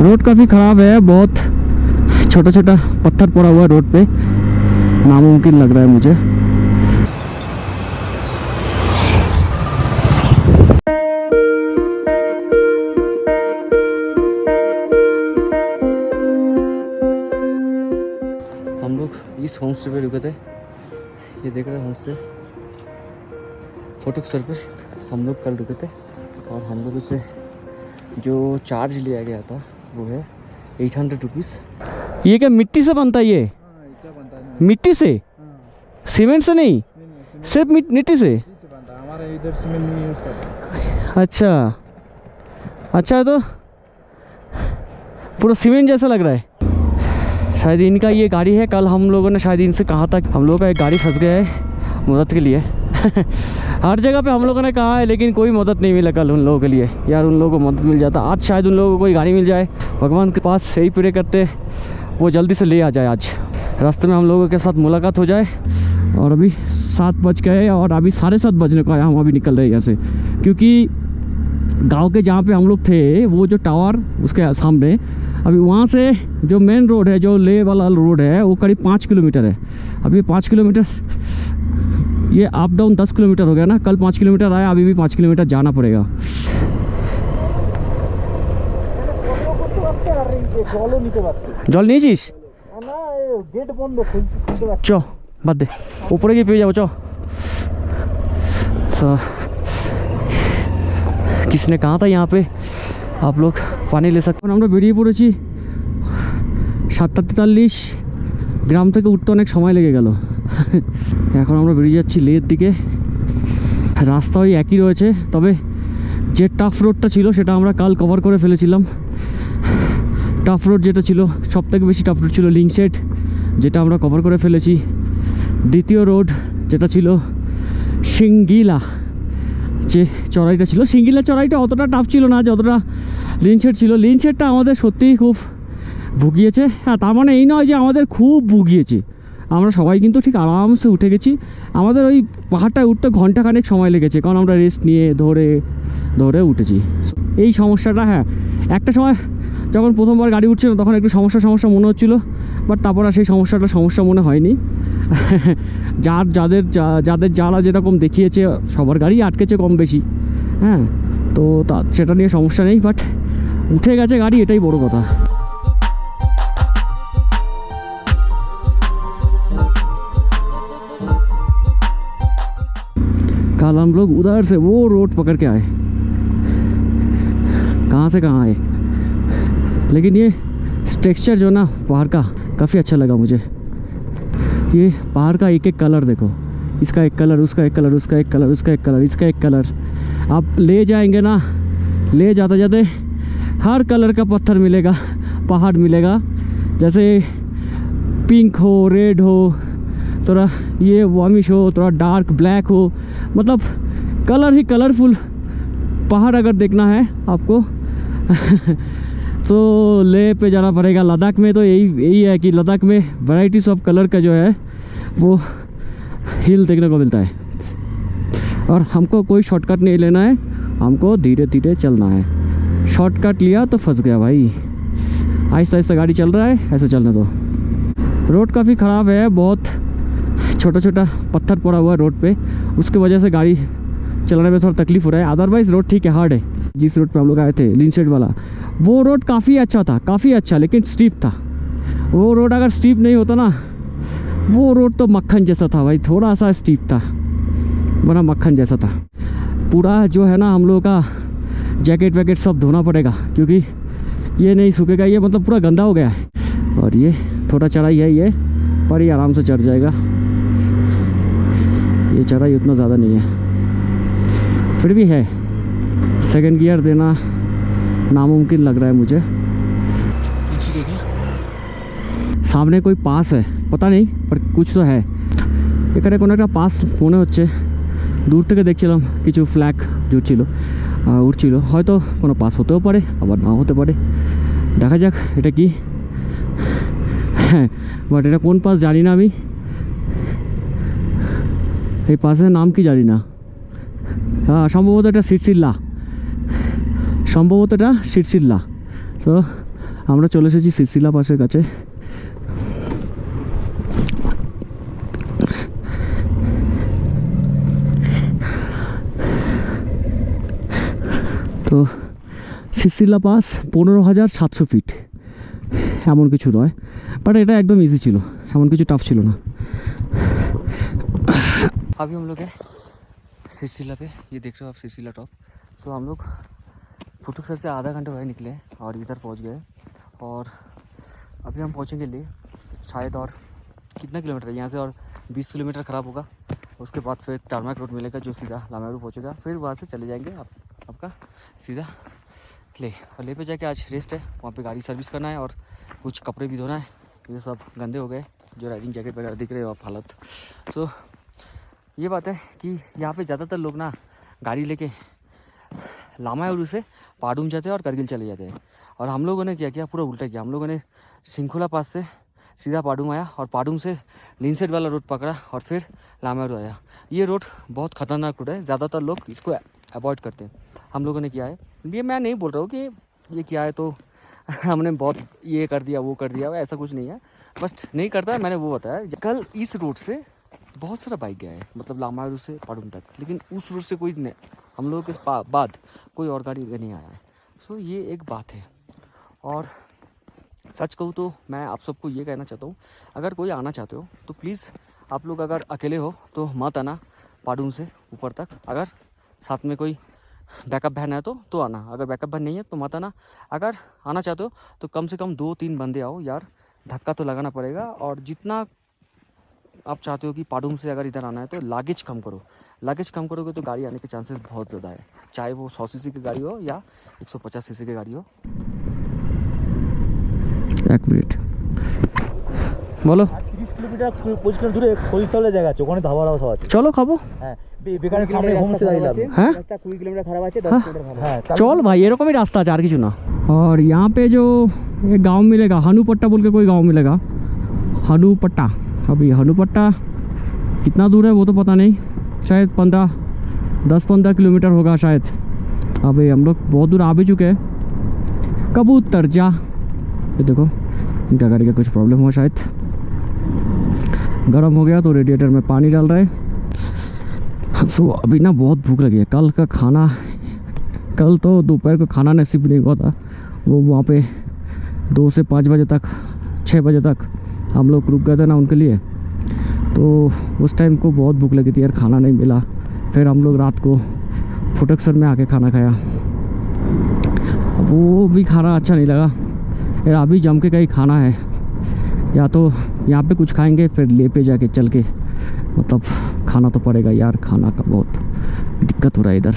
Road काफ़ी ख़राब है, बहुत छोटा छोटा पत्थर पड़ा हुआ है रोड पे, नामुमकिन लग रहा है मुझे। हम लोग इस होम स्टे पे रुके थे, ये देख रहे हैं होम स्टे फोटोक्सर पे हम लोग कल रुके थे, और हम लोग से जो चार्ज लिया गया था वो है 800 रुपीज़। ये क्या मिट्टी से बनता है ये? क्या बनता है? मिट्टी से? सीमेंट से नहीं, सिर्फ मिट्टी से? बनता है, हमारे इधर सीमेंट नहीं यूज़ करते। अच्छा अच्छा, है तो पूरा सीमेंट जैसा लग रहा है। शायद इनका ये गाड़ी है, कल हम लोगों ने शायद इनसे कहा था हम लोगों का एक गाड़ी फंस गया है मदद के लिए। हर जगह पे हम लोगों ने कहा है लेकिन कोई मदद नहीं मिला कल उन लोगों के लिए। यार उन लोगों को मदद मिल जाता, आज शायद उन लोगों को कोई गाड़ी मिल जाए। भगवान के पास यही प्रे करते वो जल्दी से ले आ जाए, आज रास्ते में हम लोगों के साथ मुलाकात हो जाए। और अभी 7 बज गए और अभी 7:30 बजने को आया, हम अभी निकल रहे हैं यहाँ से, क्योंकि गांव के जहाँ पे हम लोग थे वो जो टावर उसके सामने, अभी वहाँ से जो मेन रोड है, जो ले वाला रोड है, वो करीब 5 किलोमीटर है। अभी 5 किलोमीटर, ये अप डाउन 10 किलोमीटर हो गया ना, कल 5 किलोमीटर आया, अभी भी 5 किलोमीटर जाना पड़ेगा। জল নিয়েছিস? চ বাদ দে, উপরে গিয়ে পেয়ে যাবো। চ किसने कहा था यहाँ पे आप लोग पानी ले सकते। আমরা বেরিয়ে পড়েছি, 7:43, গ্রাম থেকে উঠতে অনেক সময় লেগে গেল। এখন আমরা বেরিয়ে যাচ্ছি লের দিকে। রাস্তা ওই একই রয়েছে, তবে যে টাফ রোডটা ছিল সেটা আমরা কাল কভার করে ফেলেছিলাম। টাফ রোড যেটা ছিল, সব থেকে বেশি টাফ রোড ছিল লিংকশেড, যেটা আমরা কভার করে ফেলেছি। দ্বিতীয় রোড যেটা ছিল সিঙ্গিলা, যে চড়াইটা ছিল, সিঙ্গিলা চড়াইটা অতটা টাফ ছিল না যতটা লিংকশেড ছিল। লিংকশেডটা আমাদের সত্যিই খুব ভুগিয়েছে। হ্যাঁ, তার মানে এই নয় যে আমাদের খুব ভুগিয়েছে, আমরা সবাই কিন্তু ঠিক আরামসে উঠে গেছি। আমাদের ওই পাহাড়টায় উঠতে ঘন্টাখানেক সময় লেগেছে, কারণ আমরা রেস্ট নিয়ে ধরে ধরে উঠেছি। এই সমস্যাটা, হ্যাঁ একটা সময় যখন প্রথমবার গাড়ি উঠছিল তখন একটু সমস্যা মনে হচ্ছিলো, বাট তারপর আর সেই সমস্যা মনে হয়নি। যারা যেরকম দেখিয়েছে সবার গাড়ি আটকেছে কম বেশি, হ্যাঁ, তো সেটা নিয়ে সমস্যা নেই, বাট উঠে গেছে গাড়ি, এটাই বড় কথা। कल हम लोग उधर से वो रोड पकड़ के आए, कहाँ से कहाँ आए, लेकिन ये टेक्सचर जो ना पहाड़ का काफ़ी अच्छा लगा मुझे। ये पहाड़ का एक एक कलर देखो, इसका एक कलर, उसका एक कलर, उसका एक कलर, उसका एक कलर, इसका एक कलर। आप ले जाएंगे ना, ले जाते जाते हर कलर का पत्थर मिलेगा, पहाड़ मिलेगा, जैसे पिंक हो, रेड हो, थोड़ा ये वामिश हो, थोड़ा डार्क ब्लैक हो, मतलब कलर ही कलरफुल पहाड़ अगर देखना है आपको तो ले पे जाना पड़ेगा। लद्दाख में तो यही है कि लद्दाख में वैराइटीज़ ऑफ कलर का जो है वो हिल देखने को मिलता है। और हमको कोई शॉर्टकट नहीं लेना है, हमको धीरे धीरे चलना है। शॉर्टकट लिया तो फंस गया भाई। आहिस्ता आहिस्ता गाड़ी चल रहा है, ऐसे चलने दो। रोड काफ़ी ख़राब है, बहुत छोटा छोटा पत्थर पड़ा हुआ है रोड पे, उसकी वजह से गाड़ी चलाने में थोड़ा तकलीफ हो रहा है। अदरवाइज़ रोड ठीक है, हार्ड है। जिस रोड पे हम लोग आए थे लिंकशेड वाला, वो रोड काफ़ी अच्छा था, काफ़ी अच्छा, लेकिन स्टीप था। वो रोड अगर स्टीप नहीं होता ना, वो रोड तो मक्खन जैसा था भाई, थोड़ा सा स्टीप था बना मक्खन जैसा था। पूरा जो है ना हम लोगों का जैकेट वैकेट सब धोना पड़ेगा, क्योंकि ये नहीं सूखेगा, ये मतलब पूरा गंदा हो गया है। और ये थोड़ा चढ़ाई है ये, पर ये आराम से चढ़ जाएगा, ये चढ़ाई उतना ज़्यादा नहीं है, फिर भी है। सेकंड गियर देना नामुमकिन लग रहा है मुझे। देखिए सामने कोई पास है, पता नहीं पर कुछ तो है। এখানে কোনো একটা পাস মনে হচ্ছে, দূর থেকে দেখছিলাম কিছু ফ্ল্যাগ উঠছিল, হয়তো কোনো পাস হতেও পারে আবার নাও হতে পারে, দেখা যাক এটা কি। হ্যাঁ, বাট এটা কোন পাস জানি না আমি, এই পাসের নাম কি জানি না। হ্যাঁ, সম্ভবত এটা সিটসিল্লা, তো আমরা চলে এসেছি সিসিলা পাসের কাছে। তো সিসিলা পাস 15,700 ফিট, এমন কিছু নয়, বাট এটা एकदम इजी ছিল, এমন কিছু টাফ ছিল না। अभी हम लोग है सिलसिला पे, ये देख रहे हो आप सिलसिला टॉप। सो हम लोग फुटुक्सर से आधा घंटा पहले निकले और इधर पहुंच गए, और अभी हम पहुंचेंगे ले शायद, और कितना किलोमीटर है यहाँ से, और 20 किलोमीटर ख़राब होगा। उसके बाद फिर टारमैक रोड मिलेगा जो सीधा लामेरू पहुंचेगा, फिर वहाँ से चले जाएंगे आपका सीधा ले। और ले पे जाके आज रेस्ट है, वहाँ पे गाड़ी सर्विस करना है और कुछ कपड़े भी धोना है। ये सब गंदे हो गए, जो राइडिंग जैकेट वगैरह दिख रहे हो आप हालत। सो ये बात है कि यहाँ पे ज़्यादातर लोग ना गाड़ी लेके लामायूरू से पाडुम जाते हैं और करगिल चले जाते हैं, और हम लोगों ने क्या किया, पूरा उल्टा किया। हम लोगों ने सिंखुला पास से सीधा पाडुम आया, और पाडुम से लिनसेट वाला रोड पकड़ा और फिर लामायूरू आया। ये रोड बहुत ख़तरनाक रोड है, ज़्यादातर लोग इसको अवॉइड करते हैं। हम लोगों ने किया है, ये मैं नहीं बोल रहा हूँ कि ये किया है तो हमने बहुत ये कर दिया वो कर दिया, ऐसा कुछ नहीं है, बस नहीं करता है, मैंने वो बताया। कल इस रोड से बहुत सारा बाइक गया है, मतलब लामायूरू से पाडुम तक, लेकिन उस रोड से कोई नहीं, हम लोगों के बाद कोई और गाड़ी नहीं आया है। सो ये एक बात है। और सच कहूँ तो मैं आप सबको ये कहना चाहता हूँ, अगर कोई आना चाहते हो तो प्लीज़ आप लोग अगर अकेले हो तो मत आना पाडुम से ऊपर तक। अगर साथ में कोई बैकअप वैन है तो आना, अगर बैकअप वैन नहीं है तो मत आना। अगर आना चाहते हो तो कम से कम 2-3 बंदे आओ यार, धक्का तो लगाना पड़ेगा। और जितना आप चाहते हो कि पाडुम से अगर इधर आना है तो लागेज कम करो, लागेज कम करोगे तो गाड़ी आने के चांसेस बहुत ज़्यादा है, चाहे वो 100 सीसी की गाड़ी हो या 150 सीसी की गाड़ी हो। एक मिनट বলো। 30 কিলোমিটার 25 কিলোমিটার দূরে খরিশালের জায়গা আছে, ওখানে ধাবা সব আছে। চলো খাবো। হ্যাঁ বেকারের সামনে হোমস্টে দাঁড়িয়ে। হ্যাঁ রাস্তা 20 কিলোমিটার খারাপ আছে, 10 কিলোমিটার ভালো। হ্যাঁ चल भाई, এরকমই রাস্তা আছে, আর কিছু না। और यहाँ पे जो एक गांव मिलेगा, हनुपट्टा बोल के कोई गांव मिलेगा, हनुपट्टा। अभी हनुपट्टा कितना दूर है वो तो पता नहीं, शायद 10-15 किलोमीटर होगा शायद। अभी हम लोग बहुत दूर आ भी चुके हैं। कबूतर जा, ये देखो इनका गाड़ी का कुछ प्रॉब्लम हुआ शायद, गर्म हो गया तो रेडिएटर में पानी डाल रहे हैं। सो अभी ना बहुत भूख लगी है। कल का खाना, कल तो दोपहर को खाना नसीब नहीं हुआ था, वो वहाँ पे 2 से 5 बजे तक 6 बजे तक हम लोग रुक गए थे ना उनके लिए, तो उस टाइम को बहुत भूख लगी थी यार, खाना नहीं मिला। फिर हम लोग रात को फुटक्सर में आके खाना खाया, वो भी खाना अच्छा नहीं लगा यार। अभी जम के कहीं खाना है, या तो यहाँ पे कुछ खाएंगे फिर ले पे जाके चल के, मतलब खाना तो पड़ेगा यार, खाना का बहुत दिक्कत हो रहा है इधर।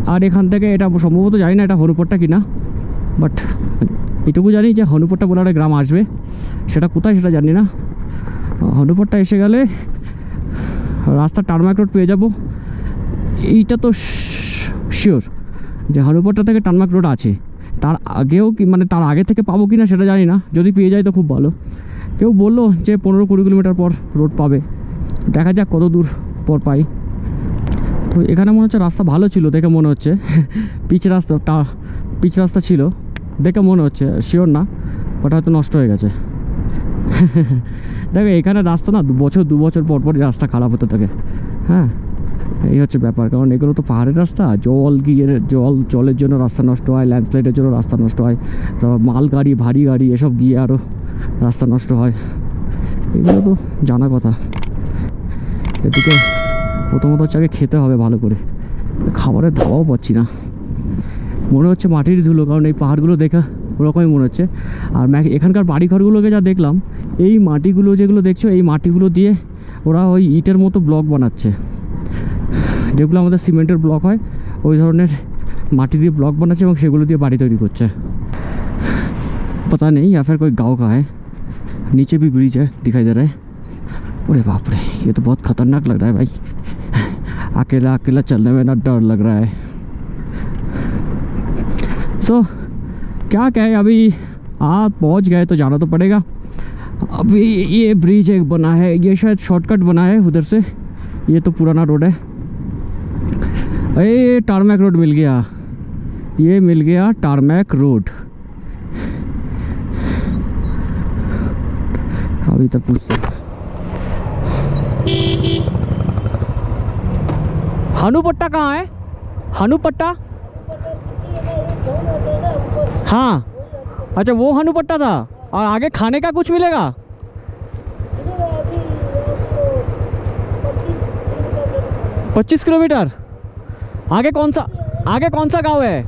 আর এখান থেকে এটা সম্ভবত জানি না এটা হনুপট্টা কিনা, বাট এটুকু জানি যে হনুপট্টা বলে একটা গ্রাম আসবে, সেটা কোথায় সেটা জানি না। হনুপট্টা এসে গেলে রাস্তা টারম্যাক রোড পেয়ে যাব, এইটা তো শিওর যে হনুপট্টা থেকে টারম্যাক রোড আছে। তার আগেও কি মানে তার আগে থেকে পাবো কি না সেটা জানি না, যদি পেয়ে যাই তো খুব ভালো। কেউ বললো যে 15-20 কিলোমিটার পর রোড পাবে, দেখা যাক কত দূর পর পাই। তো এখানে মনে হচ্ছে রাস্তা ভালো ছিল দেখে মনে হচ্ছে, পিচ রাস্তা ছিল দেখে মনে হচ্ছে, শিওর না, বাট হয়তো নষ্ট হয়ে গেছে। দেখো এখানে রাস্তা না 2 বছর পর পর রাস্তা খারাপ হতে থাকে। হ্যাঁ এই হচ্ছে ব্যাপার, কারণ এগুলো তো পাহাড়ের রাস্তা, জলের জন্য রাস্তা নষ্ট হয়, ল্যান্ডস্লাইডের জন্য রাস্তা নষ্ট হয়, তারপর মাল গাড়ি ভারী গাড়ি এসব গিয়ে আরও রাস্তা নষ্ট হয়, এগুলো তো জানা কথা। এদিকে প্রথমত হচ্ছে আগে খেতে হবে ভালো করে, খাবারের দাওয়াও পাচ্ছি না, মনে হচ্ছে মাটির ধুলো, কারণ এই পাহাড়গুলো দেখা ওরকমই মনে হচ্ছে। আর এখানকার বাড়িঘরগুলোকে যা দেখলাম, এই মাটিগুলো যেগুলো দেখছো, এই মাটিগুলো দিয়ে ওরা ওই ইটের মতো ব্লক বানাচ্ছে, যেগুলো আমাদের সিমেন্টের ব্লক হয়, ওই ধরনের মাটি দিয়ে ব্লক বানাচ্ছে এবং সেগুলো দিয়ে বাড়ি তৈরি করছে। पता नहीं या फिर कोई गांव का है। नीचे भी ब्रिज है दिखाई दे रहा है। अरे बाप रे, ये तो बहुत खतरनाक लग रहा है भाई, अकेला अकेला चलने में ना डर लग रहा है। क्या है, अभी आप पहुंच गए तो जाना तो पड़ेगा। अभी ये ब्रिज एक बना है, ये शायद शॉर्टकट बना है उधर से, ये तो पुराना रोड है। अरे टारमैक रोड मिल गया, ये मिल गया टारमैक रोड। अभी तक पूछते हैं। हनुपट्टा कहाँ है? हनुपट्टा? हाँ, अच्छा वो हनुपट्टा था। और आगे खाने का कुछ मिलेगा? 25 किलोमीटर आगे कौन सा गांव है?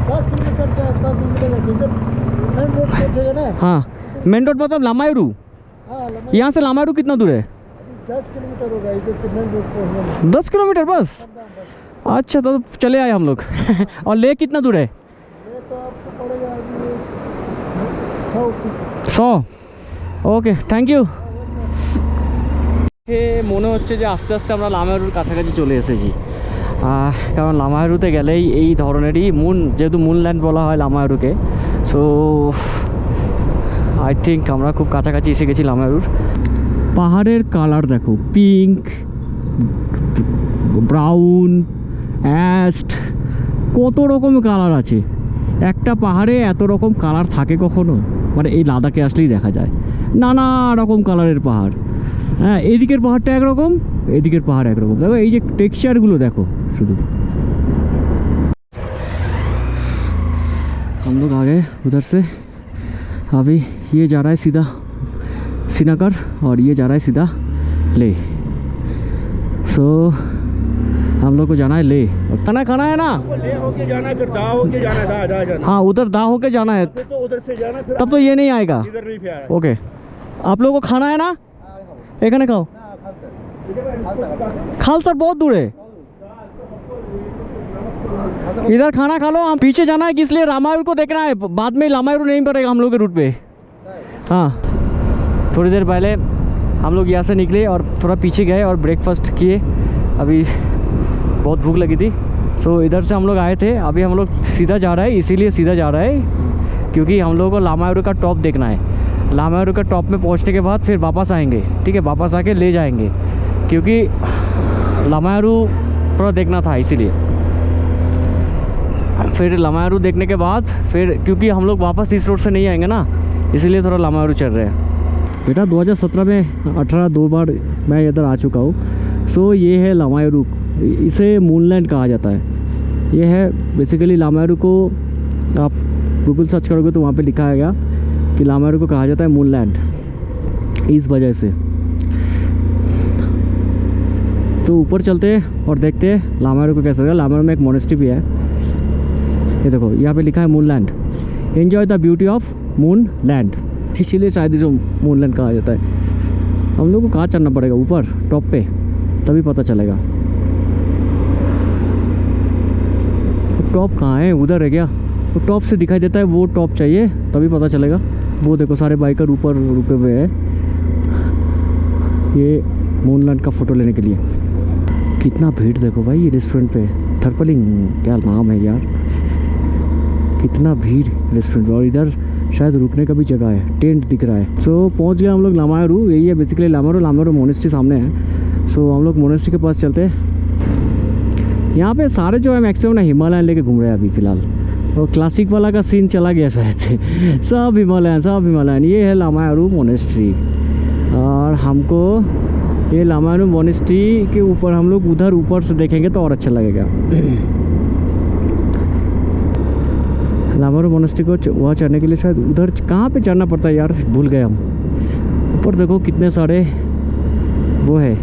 10 किलोमीटर के आसपास मिलेगा। जैसे मेन रोड पहुंचेगा ना। हाँ, मेन रोड मतलब लामायूरू। हाँ, यहाँ से लामायूरू कितना दूर है? 10 किलोमीटर होगा इधर से मेन रोड पहुंचने 10 किलोमीटर बस? अच्छा, तो चले आए हम लोग। और ले कितना दूर है? ये तो आपको पड़ेगा अभी 100। ওকে, থ্যাংক ইউ। মনে হচ্ছে যে আস্তে আস্তে আমরা লামায়ুরুর কাছাকাছি চলে এসেছি। কারণ লামায়ুরুতে গেলেই এই ধরনেরই যেহেতু মুনল্যান্ড বলা হয় লামায়ুরুকে, সো আই থিঙ্ক আমরা খুব কাছাকাছি এসে গেছি লামায়ুরুর। পাহাড়ের কালার দেখো, পিঙ্ক, ব্রাউন, অ্যাশ, কত রকম কালার আছে। একটা পাহাড়ে এত রকম কালার থাকে কখনো? মানে এই লাদাখে আসলেই দেখা যায় নানা রকম কালারের পাহাড়। হ্যাঁ, এদিকের পাহাড়টা একরকম, এদিকের পাহাড় একরকম। দেখো এই যে টেক্সচারগুলো দেখো শুধু। हम लोग आ गए उधर से। अभी ये जा रहा है सीधा श्रीनगर और ये जा रहा है सीधा ले। सो हम लोग को जाना है ले। खाना है ना? ले होके जाना है, फिर दा होके जाना है। दा जाना। हाँ, उधर दा होके जाना है, तो उधर से जाना, फिर तब तो ये नहीं आएगा। इधर नहीं फिर आएगा। ओके, आप लोगों को खाना है ना? এখানে খাও। खालसा बहुत दूर है, इधर खाना खा लो। हम पीछे जाना है कि इसलिए रामायण को देखना है, बाद में लामायूर नहीं पड़ेगा हम लोग के रूट पे। हाँ, थोड़ी देर पहले हम लोग यहाँ से निकले और थोड़ा पीछे गए और ब्रेकफास्ट किए। अभी बहुत भूख लगी थी, सो इधर से हम लोग आए थे। अभी हम लोग सीधा जा रहा है, इसीलिए सीधा जा रहा है क्योंकि हम लोगों को लामायूर का टॉप देखना है। लामायूर का टॉप में पहुंचने के बाद फिर वापस आएंगे, ठीक है? वापस आके ले जाएंगे क्योंकि लामायूर थोड़ा देखना था, इसीलिए। फिर लामायूर देखने के बाद फिर क्योंकि हम लोग वापस इस रोड से नहीं आएंगे ना, इसीलिए थोड़ा लामायूर चल रहे हैं। बेटा 2017 में 2 बार मैं इधर आ चुका हूँ। सो ये है लामायूर, इसे मूनलैंड कहा जाता है। ये है बेसिकली लामायूर को आप गूगल सर्च करोगे तो वहाँ पे लिखा आएगा कि लामायूर को कहा जाता है मूनलैंड, इस वजह से। तो ऊपर चलते हैं और देखते हैं लामायूर को कैसे होगा। लामायूर में एक मोनेस्ट्री भी है, ये देखो यहाँ पे लिखा है moonland, enjoy the beauty of moonland, इसीलिए शायद इसे मूनलैंड कहा जाता है। हम लोग को कहाँ चढ़ना पड़ेगा? ऊपर टॉप पे, तभी पता चलेगा। टॉप कहाँ है? उधर है क्या? तो टॉप से दिखाई देता है, वो टॉप चाहिए तभी पता चलेगा। वो देखो सारे बाइकर ऊपर रुके हुए हैं ये मूनलैंड का फ़ोटो लेने के लिए। कितना भीड़ देखो भाई ये रेस्टोरेंट पे, थर्पलिंग क्या नाम है यार, कितना भीड़ रेस्टोरेंट। और इधर शायद रुकने का भी जगह है, टेंट दिख रहा है। सो पहुंच गए हम लोग लामायूर। यही है बेसिकली लामायूर मोनेस्ट्री सामने है। सो हम लोग मोनेस्ट्री के पास चलते हैं। यहाँ पे सारे जो है मैक्सिमम ना हिमालयन लेके घूम रहे हैं अभी फ़िलहाल। और क्लासिक वाला का सीन चला गया शायद। सब हिमालयन। ये है लामायूर मोनेस्ट्री और हमको ये लामायूर मोनेस्ट्री के ऊपर हम लोग उधर ऊपर से देखेंगे तो और अच्छा लगेगा। लामायूर मोनेस्ट्री को वहाँ चढ़ने के लिए शायद उधर कहाँ पे चढ़ना पड़ता है यार, भूल गए हम। ऊपर देखो कितने सारे वो है,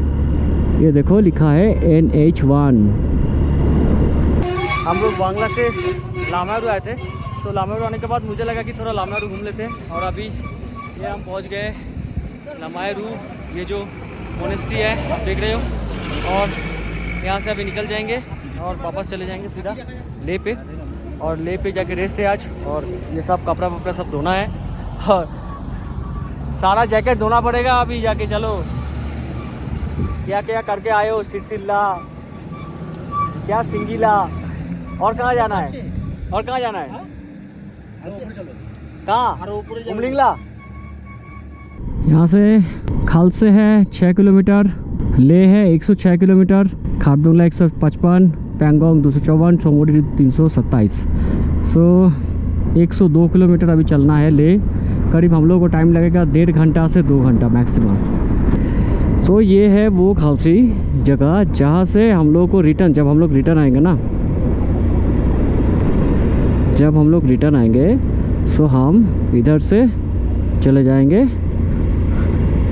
ये देखो लिखा है NH1। हम लोग बांग्ला से लामायूर आए थे, तो लामायूर आने के बाद मुझे लगा कि थोड़ा लामायूर घूम लेते हैं। और अभी ये हम पहुंच गए लामायूर, ये जो मोनेस्ट्री है आप देख रहे हो। और यहाँ से अभी निकल जाएंगे और वापस चले जाएंगे सीधा ले पे। और ले पे जाके रेस्ट है आज। और ये सब कपड़ा वपड़ा सब धोना है और सारा जैकेट धोना पड़ेगा अभी जाके। चलो क्या क्या करके आए हो, सिरसिल्ला क्या सिंगीला, और कहाँ जाना है? और कहाँ जाना है? कहाँ? उमलिंगला। यहाँ से खालसे है 6 किलोमीटर, ले है 106 किलोमीटर, खारदुंगला 155, पैंगोंग 254, सोमोरी 327। सो 102 किलोमीटर अभी चलना है ले। करीब हम लोग को टाइम लगेगा 1.5 घंटा से 2 घंटा मैक्सिमम। सो ये है वो खालसी जगह जहाँ से हम लोग को रिटर्न, जब हम लोग रिटर्न आएंगे ना, जब हम लोग रिटर्न आएंगे सो हम इधर से चले जाएंगे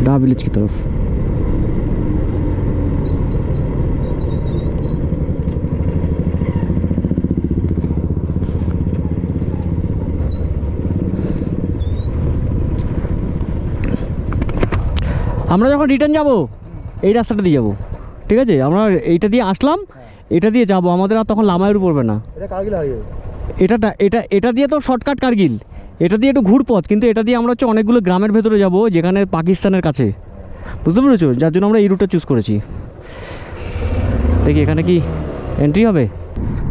दा विलेज की तरफ। আমরা যখন রিটার্ন যাব এই রাস্তাটা দিয়ে যাব, ঠিক আছে? আমরা এইটা দিয়ে আসলাম, এটা দিয়ে যাব, আমাদের আর তখন লামায়ুর পড়বে না। এটা কারগিল হাইওয়ে, এটা দিয়ে তো শর্টকাট কারগিল, এটা দিয়ে একটু ঘুরপথ, কিন্তু এটা দিয়ে আমরা হচ্ছে অনেকগুলো গ্রামের ভেতরে যাব যেখানে পাকিস্তানের কাছে, বুঝতে পেরেছো? যার জন্য আমরা এই রুটটা চুজ করেছি। দেখি এখানে কি এন্ট্রি হবে।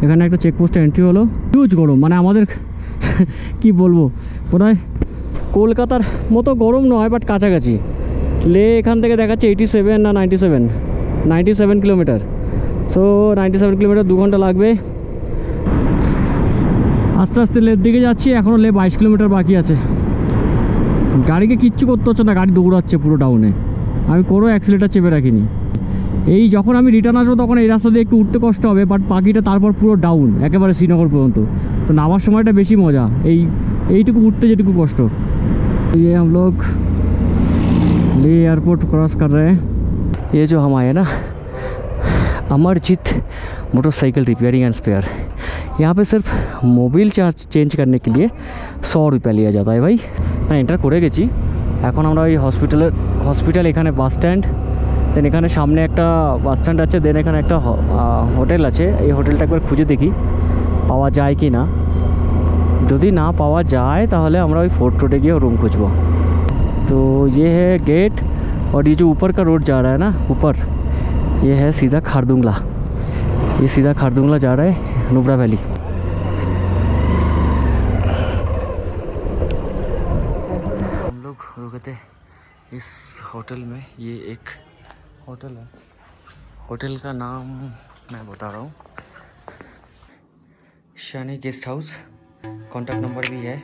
এখানে একটা চেকপোস্টে এন্ট্রি হলো। হিউজ গরম, মানে আমাদের কি বলবো, মনে হয় কলকাতার মতো গরম নয়, বাট কাছাকাছি। লে এখান থেকে দেখাচ্ছে 87 না 97 কিলোমিটার। সো 97 কিলোমিটার 2 ঘন্টা লাগবে। আস্তে আস্তে লের দিকে যাচ্ছি, এখনও লে 22 কিলোমিটার বাকি আছে। গাড়িকে কিচ্ছু করতে হচ্ছে না, গাড়ি দৌড়াচ্ছে পুরো ডাউনে। আমি কোনো অ্যাক্সিলেটার চেপে রাখিনি। এই যখন আমি রিটার্ন আসবো তখন এই রাস্তা দিয়ে একটু উঠতে কষ্ট হবে, বাট বাকিটা তারপর পুরো ডাউন একেবারে শ্রীনগর পর্যন্ত। তো নামার সময়টা বেশি মজা, এইটুকু उठते যেটুকু কষ্ট। ये हम लोग ले एयरपोर्ट क्रॉस कर रहे हैं। ये जो हम आए ना Amarjeet motorcycle repairing and spare, यहाँ पे सिर्फ मोबिल चार्ज चेंज करने के लिए 100 रुपया लिया जाता है भाई। मैं एंटर করে গেছি। এখন আমরা ওই হসপিটাল, এখানে বাস স্ট্যান্ড, দেন এখানে সামনে একটা বাস স্ট্যান্ড আছে, দেন এখানে একটা হোটেল আছে। এই হোটেলটা একবার খুঁজে দেখি পাওয়া যায় কি না। যদি না পাওয়া যায় তাহলে আমরা ওই फोर्ट रोडे গিয়ে रूम খুঁজবো। तो ये है गेट, और ये जो ऊपर का रोड जा रहा है ना ऊपर, ये है सीधा खारदुंगला। ये सीधा खारदुंगला जा रहा है, नुब्रा वैली। हम लोग रुके थे इस होटल में, ये एक होटल है। होटल का नाम मैं बता रहा हूँ, शानी गेस्ट हाउस। कॉन्टैक्ट नंबर भी है।